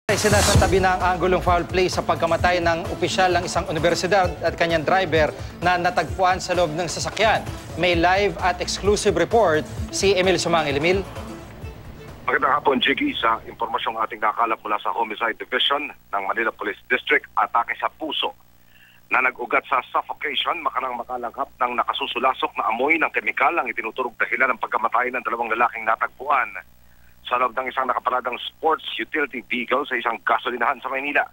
Sinasabi na ang anggulong foul play sa pagkamatay ng opisyal ng isang universidad at kanyang driver na natagpuan sa loob ng sasakyan. May live at exclusive report si Emil Sumangil. Emil? Magandang hapon, Jiggy. Sa impormasyong ating nakalap mula sa Homicide Division ng Manila Police District, atake sa puso na nag-ugat sa suffocation makanang makalanghap ng nakasusulasok na amoy ng kemikal ang itinuturog dahilan ng pagkamatay ng dalawang lalaking natagpuan sa loob ng isang nakaparadang sports utility vehicle sa isang gasolinahan sa Maynila.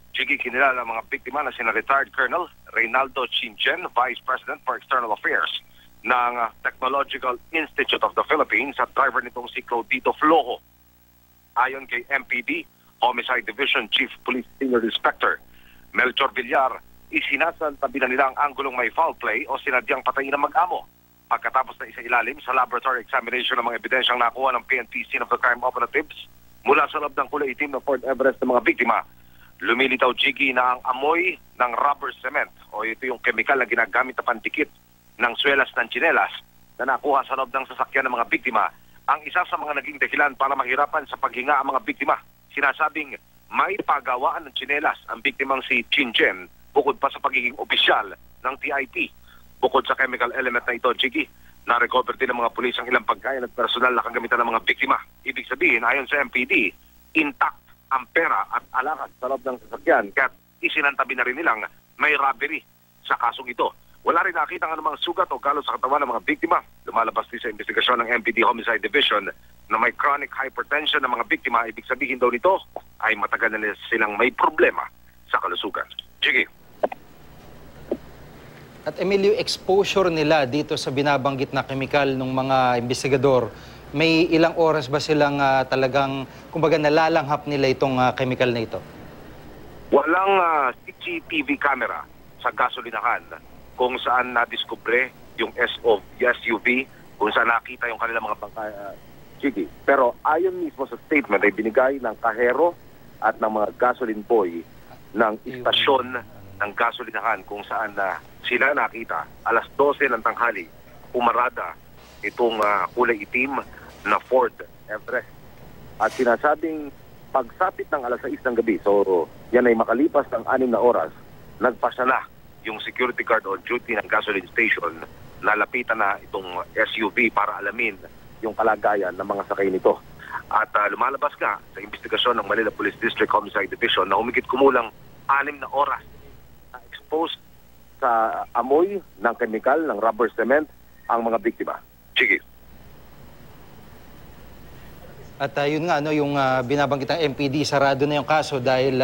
Jiggy, kinilala ang mga biktima na sina retired Colonel Reynaldo Chinchen, Vice President for External Affairs ng Technological Institute of the Philippines at driver nitong si Claudito Flojo. Ayon kay MPD, Homicide Division Chief Police Senior Inspector Melchor Villar, isinasantabi na nila ang anggulong may foul play o sinadyang patayin ng mag-amo. Pagkatapos na isa-ilalim sa laboratory examination ng mga ebidensyang nakuha ng PNP Scene of the Crime Operatives mula sa loob ng kulay itim ng Fort Everest ng mga biktima, lumilitaw, Jiggy, na ang amoy ng rubber cement o ito yung kemikal na ginagamit na pandikit ng swelas ng tsinelas na nakuha sa loob ng sasakyan ng mga biktima ang isa sa mga naging dahilan para mahirapan sa paghinga ang mga biktima. Sinasabing may pagawaan ng tsinelas ang biktimang si Chinchen bukod pa sa pagiging opisyal ng TIP. Bukod sa chemical element na ito, Jiggy, na-recover din ng mga pulis ang ilang pagkain at personal na kagamitan ng mga biktima. Ibig sabihin, ayon sa MPD, intact ang pera at alakad sa loob ng sasakyan, kaya isinantabi na rin nilang may robbery sa kasong ito. Wala rin nakita ng anumang sugat o galos sa katawan ng mga biktima. Lumalabas din sa investigasyon ng MPD Homicide Division na may chronic hypertension ng mga biktima. Ibig sabihin daw nito ay matagal na silang may problema sa kalusugan. Jiggy. At Emilio, exposure nila dito sa binabanggit na kemikal ng mga investigador, may ilang oras ba silang talagang, kumbaga, nalalanghap nila itong kemikal na ito? Walang CCTV camera sa gasolinahan kung saan nadiskubre yung SUV, kung saan nakita yung kanilang mga bangkay. Pero ayon mismo sa statement ay binigay ng kahero at ng mga gasoline boy ng istasyon ng gasolinahan kung saan sila nakita alas 12 ng tanghali umarada itong kulay itim na Ford Everest. At sinasabing pagsapit ng alas 6 ng gabi, so yan ay makalipas ng 6 na oras, nagpasya na yung security guard on duty ng gasoline station, nalapitan na itong SUV para alamin yung kalagayan ng mga sakay nito. At lumalabas ka sa investigasyon ng Manila Police District Homicide Division na humigit kumulang 6 na oras na exposed sa amoy ng kemikal ng rubber cement ang mga biktima. Sige. At yun nga, yung binabanggit ng MPD, sarado na yung kaso dahil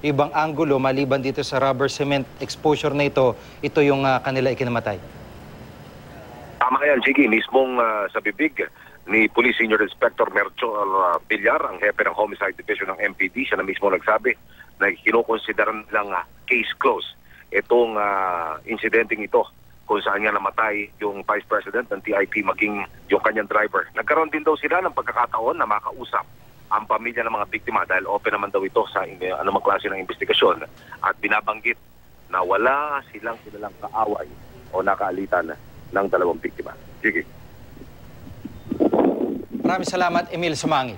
ibang anggulo maliban dito sa rubber cement exposure na ito yung kanila ikinamatay. Tama yan, Jiggy. Mismong sa bibig ni Police Senior Inspector Melchor Villar, ang hepe ng Homicide Division ng MPD, siya na mismo nagsabi na kinukonsideran lang case closed itong insidenteng ito kung saan niya namatay yung Vice President ng TIP maging yung kanyang driver. Nagkaroon din daw sila ng pagkakataon na makausap ang pamilya ng mga biktima dahil open naman daw ito sa anumang klase ng investigasyon at binabanggit na wala silang kilalang kaaway o nakaalitan ng dalawang biktima. Sige. Maraming salamat, Emil Sumangil.